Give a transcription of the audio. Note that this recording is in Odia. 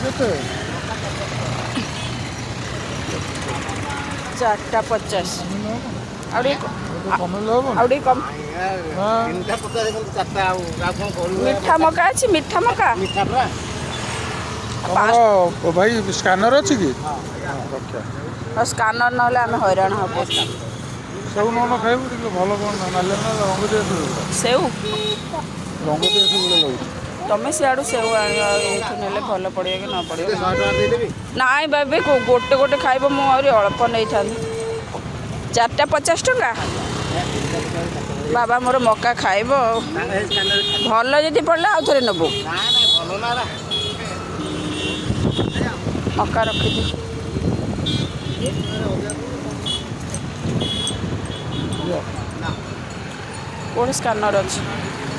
କେତେ? 4ଟା 50 ଆଉ ଟିକେ କମେଇଲେ ହବ? ଆଉ ଟିକେ କମ୍। ତିନିଟା 50 କିନ୍ତୁ ଚାରିଟା ଆଉ କ'ଣ କରିବୁ? ମିଠା ମକା ଅଛି ମିଠା ମକା ମିଠା ପରା। ତମର ଭାଇ ସ୍କାନର ଅଛି କି? ରଖିବା। ଆଉ ସ୍କାନର ନହେଲେ ଆମେ ହଇରାଣ ହବ। ସେଉ ନଉନ ଖାଇବୁ ଟିକେ ଭଲ କ'ଣ ନାଲି ନା ରଙ୍ଗ ଦିଆ ସେଉ ସେଉ ରଙ୍ଗ ଦିଆ ସେଉ ଭଳିଆ ଲାଗୁଛି। ତମେ ସିଆଡ଼ୁ ସେଉ ଆଣିବ ଏଇଠୁ ନେଲେ ଭଲ ପଡ଼ିବ କି ନ ପଡ଼ିବ। 100 ଟଙ୍କା ଦେଇଦେବି। ନାଇଁ ବାବି ଗୋଟେ ଗୋଟେ ଖାଇବ ମୁଁ ଆହୁରି ଅଳ୍ପ ନେଇଥାନ୍ତି। 4ଟା 50 ଟଙ୍କା। ବାବା ମୋର ମକା ଖାଇବ ଆଉ ଭଲ ଯଦି ପଡ଼ିଲା ଆଉ ଥରେ ନେବୁ। ଭଲ ନା ମକା ରଖିଛି। କୋଉଠି ସ୍କାନର ଅଛି?